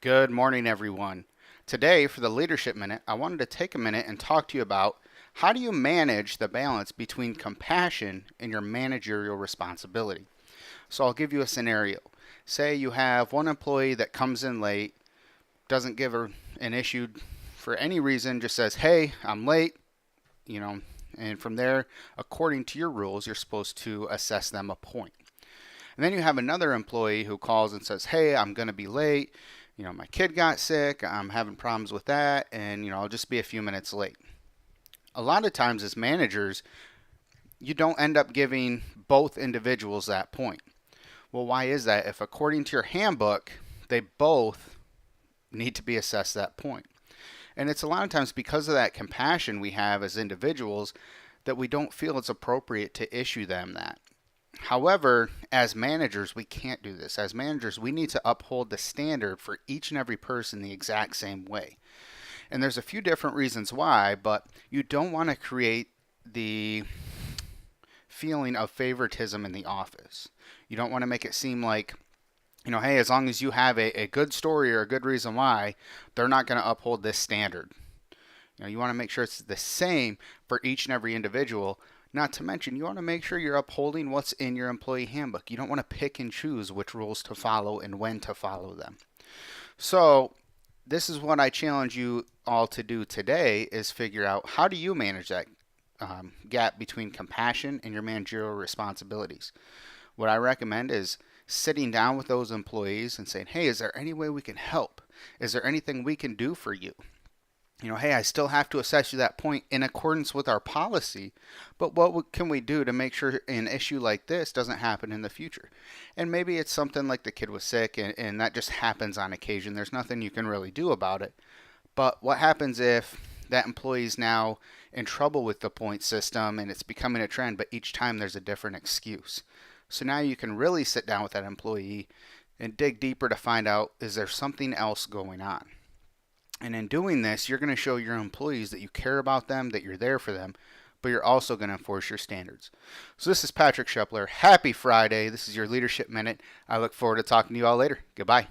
Good morning, everyone. Today, for the Leadership Minute, I wanted to take a minute and talk to you about how do you manage the balance between compassion and your managerial responsibility. So, I'll give you a scenario. Say you have one employee that comes in late, doesn't give an issue for any reason, just says, "Hey, I'm late," you know, and from there, according to your rules, you're supposed to assess them a point. And then you have another employee who calls and says, "Hey, I'm going to be late. My kid got sick. I'm having problems with that. And, I'll just be a few minutes late." A lot of times, as managers, you don't end up giving both individuals that point. Well, why is that? If according to your handbook, they both need to be assessed that point. And it's a lot of times because of that compassion we have as individuals that we don't feel it's appropriate to issue them that. However, as managers, we can't do this. As managers, we need to uphold the standard for each and every person the exact same way. And there's a few different reasons why, but you don't want to create the feeling of favoritism in the office. You don't want to make it seem like, hey, as long as you have a good story or a good reason why, they're not going to uphold this standard. You want to make sure it's the same for each and every individual. Not to mention, you want to make sure you're upholding what's in your employee handbook. You don't want to pick and choose which rules to follow and when to follow them. So, this is what I challenge you all to do today is figure out how do you manage that gap between compassion and your managerial responsibilities. What I recommend is sitting down with those employees and saying, "Hey, is there any way we can help? Is there anything we can do for you? Hey, I still have to assess you that point in accordance with our policy, but what can we do to make sure an issue like this doesn't happen in the future?" And maybe it's something like the kid was sick and that just happens on occasion. There's nothing you can really do about it. But what happens if that employee is now in trouble with the point system and it's becoming a trend, but each time there's a different excuse? So now you can really sit down with that employee and dig deeper to find out, is there something else going on? And in doing this, you're going to show your employees that you care about them, that you're there for them, but you're also going to enforce your standards. So this is Patrick Shepler. Happy Friday. This is your Leadership Minute. I look forward to talking to you all later. Goodbye.